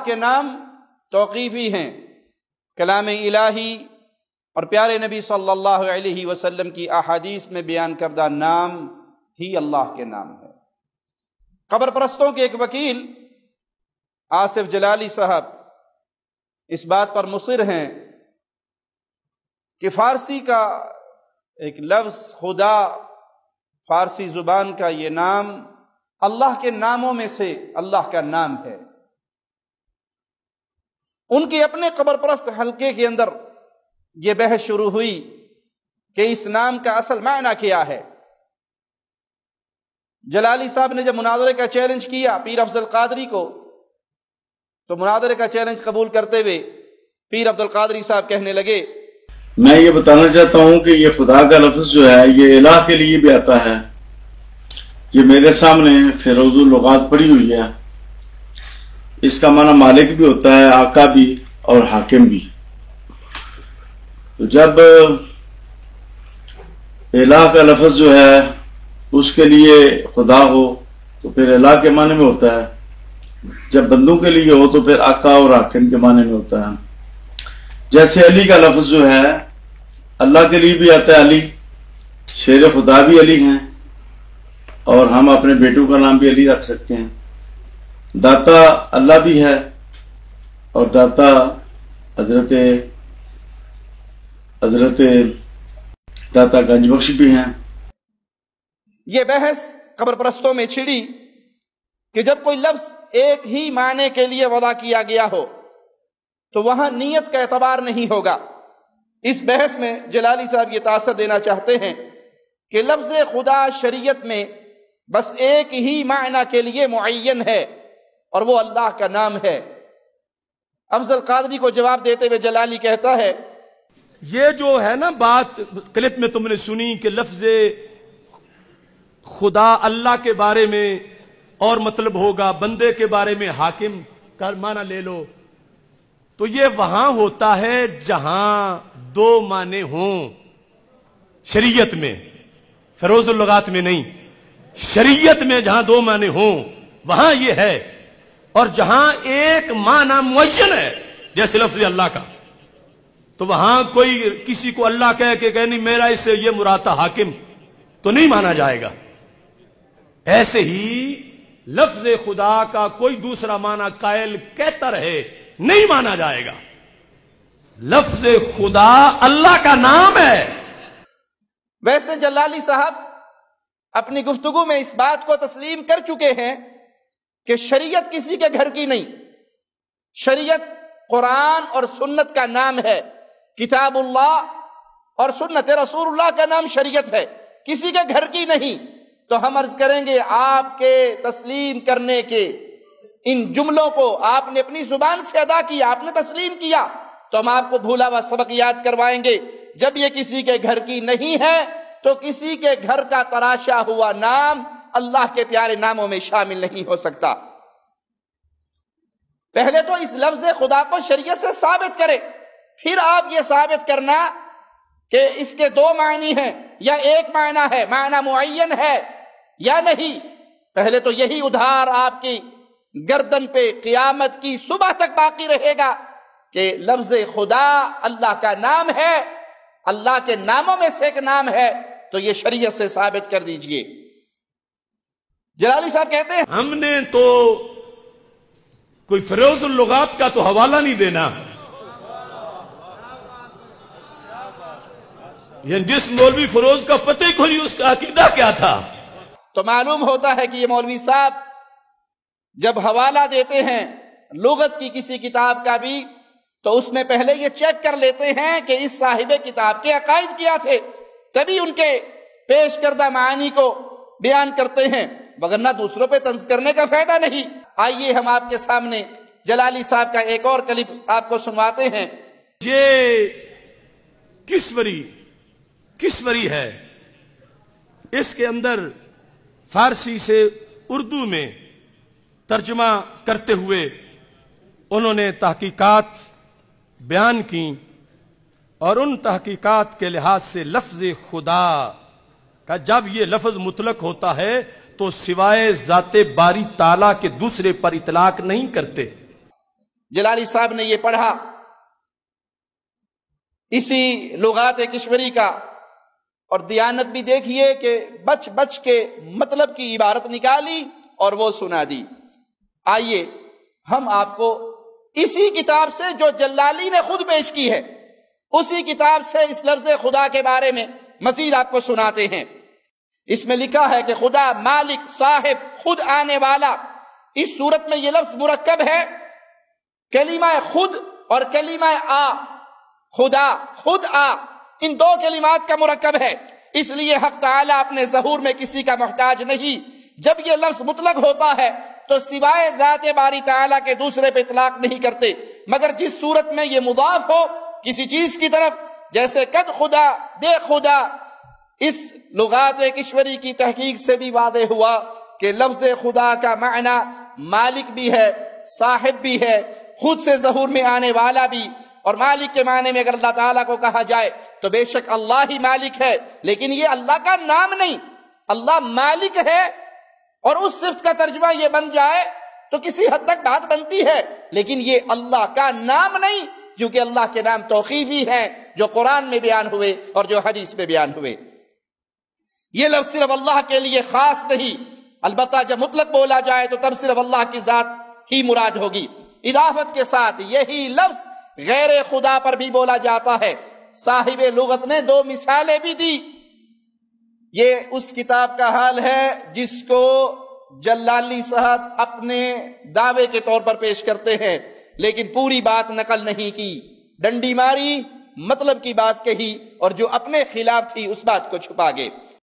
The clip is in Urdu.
کے نام توقیفی ہیں، کلام الہی اور پیارے نبی صلی اللہ علیہ وسلم کی احادیث میں بیان کردہ نام ہی اللہ کے نام ہے۔ قبر پرستوں کے ایک وکیل آصف جلالی صاحب اس بات پر مصر ہیں کہ فارسی کا ایک لفظ خدا، فارسی زبان کا یہ نام اللہ کے ناموں میں سے اللہ کا نام ہے۔ ان کے اپنے قبر پرست حلقے کے اندر یہ بحث شروع ہوئی کہ اس نام کا اصل معنی کیا ہے۔ جلالی صاحب نے جب مناظرے کا چیلنج کیا پیر افضل قادری کو، تو مناظرے کا چیلنج قبول کرتے ہوئے پیر افضل قادری صاحب کہنے لگے، میں یہ بتانا چاہتا ہوں کہ یہ خدا کا لفظ جو ہے یہ الہ کے لیے بھی آتا ہے۔ یہ میرے سامنے فیروز اللغات پڑی ہوئی ہے، اس کا معنی مالک بھی ہوتا ہے، آقا بھی اور حاکم بھی۔ تو جب الہ کا لفظ جو ہے اس کے لیے خدا ہو تو پھر الہ کے معنی میں ہوتا ہے، جب بندوں کے لیے ہو تو پھر آقا اور حاکم کے معنی میں ہوتا ہے۔ جیسے علی کا لفظ جو ہے اللہ کے لیے بھی آتا ہے، علی شیر خدا بھی علی ہیں، اور ہم اپنے بیٹوں کا نام بھی علی رکھ سکتے ہیں۔ داتا اللہ بھی ہے، اور داتا حضرت داتا گنج بخش بھی ہیں۔ یہ بحث قبر پرستوں میں چھڑی کہ جب کوئی لفظ ایک ہی معنی کے لیے وضع کیا گیا ہو تو وہاں نیت کا اعتبار نہیں ہوگا۔ اس بحث میں جلالی صاحب یہ تاثر دینا چاہتے ہیں کہ لفظ خدا شریعت میں بس ایک ہی معنی کے لیے معین ہے، اور وہ اللہ کا نام ہے۔ افضل قادری کو جواب دیتے ہوئے جلالی کہتا ہے، یہ جو ہے نا بات کلپ میں تم نے سنی کہ لفظ خدا اللہ کے بارے میں اور مطلب ہوگا، بندے کے بارے میں حاکم کا معنی لے لو، تو یہ وہاں ہوتا ہے جہاں دو معنی ہوں، شریعت میں، فیروز اللغات میں نہیں، شریعت میں جہاں دو معنی ہوں وہاں یہ ہے، اور جہاں ایک معنی معین ہے جیسے لفظ اللہ کا، تو وہاں کوئی کسی کو اللہ کہہ کے کہ نہیں میرا اس سے یہ مراد تھا حاکم، تو نہیں مانا جائے گا۔ ایسے ہی لفظ خدا کا کوئی دوسرا معنی قائل کہتا رہے نہیں مانا جائے گا۔ لفظ خدا اللہ کا نام ہے۔ ویسے جلالی صاحب اپنی گفتگو میں اس بات کو تسلیم کر چکے ہیں کہ شریعت کسی کے گھر کی نہیں، شریعت قرآن اور سنت کا نام ہے، کتاب اللہ اور سنت رسول اللہ کا نام شریعت ہے، کسی کے گھر کی نہیں۔ تو ہم عرض کریں گے آپ کے تسلیم کرنے کے ان جملوں کو آپ نے اپنی زبان سے ادا کیا، آپ نے تسلیم کیا، تو ہم آپ کو بھولا ہوا سبق یاد کروائیں گے۔ جب یہ کسی کے گھر کی نہیں ہے تو کسی کے گھر کا تراشا ہوا نام اللہ کے پیارے ناموں میں شامل نہیں ہو سکتا۔ پہلے تو اس لفظ خدا کو شریعت سے ثابت کرے، پھر آپ یہ ثابت کرنا کہ اس کے دو معنی ہیں یا ایک معنی ہے، معنی معین ہے یا نہیں۔ پہلے تو یہی ادھار آپ کی گردن پہ قیامت کی صبح تک باقی رہے گا کہ لفظ خدا اللہ کا نام ہے، اللہ کے ناموں میں سے ایک نام ہے، تو یہ شریعت سے ثابت کر دیجئے۔ جلالی صاحب کہتے ہیں ہم نے تو کوئی فیروز اللغات کا تو حوالہ نہیں دینا، یعنی جس مولوی فیروز کا پتہ ہی کوئی اس کا عقیدہ کیا تھا۔ تو معلوم ہوتا ہے کہ یہ مولوی صاحب جب حوالہ دیتے ہیں لغت کی کسی کتاب کا بھی تو اس میں پہلے یہ چیک کر لیتے ہیں کہ اس صاحب کتاب کے عقائد کیا تھے، تبھی ان کے پیش کردہ معانی کو بیان کرتے ہیں، وگرنہ دوسروں پہ طنز کرنے کا فائدہ نہیں۔ آئیے ہم آپ کے سامنے جلالی صاحب کا ایک اور کلپ آپ کو سنواتے ہیں۔ یہ کسوری ہے، اس کے اندر فارسی سے اردو میں ترجمہ کرتے ہوئے انہوں نے تحقیقات بیان کی، اور ان تحقیقات کے لحاظ سے لفظ خدا کا جب یہ لفظ مطلق ہوتا ہے تو سوائے ذات باری تعالیٰ کے دوسرے پر اطلاق نہیں کرتے۔ جلالی صاحب نے یہ پڑھا اسی لغات کشوری کا، اور دیانت بھی دیکھیے کہ بچ بچ کے مطلب کی عبارت نکالی اور وہ سنا دی۔ آئیے ہم آپ کو اسی کتاب سے جو جلالی نے خود پیش کی ہے، اسی کتاب سے اس لفظ خدا کے بارے میں مزید آپ کو سناتے ہیں۔ اس میں لکھا ہے کہ خدا مالک، صاحب، خود آنے والا۔ اس صورت میں یہ لفظ مرکب ہے، کلمہ خود اور کلمہ آ، خدا، خود آ، ان دو کلمات کا مرکب ہے۔ اس لیے حق تعالیٰ اپنے ظہور میں کسی کا محتاج نہیں۔ جب یہ لفظ مطلق ہوتا ہے تو سوائے ذات باری تعالیٰ کے دوسرے پہ اطلاق نہیں کرتے، مگر جس صورت میں یہ مضاف ہو کسی چیز کی طرف، جیسے قد خدا، دے خدا، اس لغات کشوری کی تحقیق سے بھی واضح ہوا کہ لفظ خدا کا معنی مالک بھی ہے، صاحب بھی ہے، خود سے ظہور میں آنے والا بھی۔ اور مالک کے معنی میں اگر اللہ تعالیٰ کو کہا جائے تو بے شک اللہ ہی مالک ہے، لیکن یہ اللہ کا نام نہیں، اللہ مالک ہے۔ اور اس صفت کا ترجمہ یہ بن جائے تو کسی حد تک بات بنتی ہے، لیکن یہ اللہ کا نام نہیں، کیونکہ اللہ کے نام توقیفی ہیں جو قرآن میں بیان ہوئے اور جو حدیث میں بیان ہوئے۔ یہ لفظ صرف اللہ کے لیے خاص نہیں، البتہ جب مطلق بولا جائے تو تب صرف اللہ کی ذات ہی مراد ہوگی۔ اضافت کے ساتھ یہی لفظ غیر خدا پر بھی بولا جاتا ہے۔ صاحب لغت نے دو مثالیں بھی دی۔ یہ اس کتاب کا حال ہے جس کو جلالی صاحب اپنے دعوے کے طور پر پیش کرتے ہیں، لیکن پوری بات نقل نہیں کی، ڈنڈی ماری، مطلب کی بات کہی، اور جو اپنے خلاف تھی اس بات کو چھپا گئے۔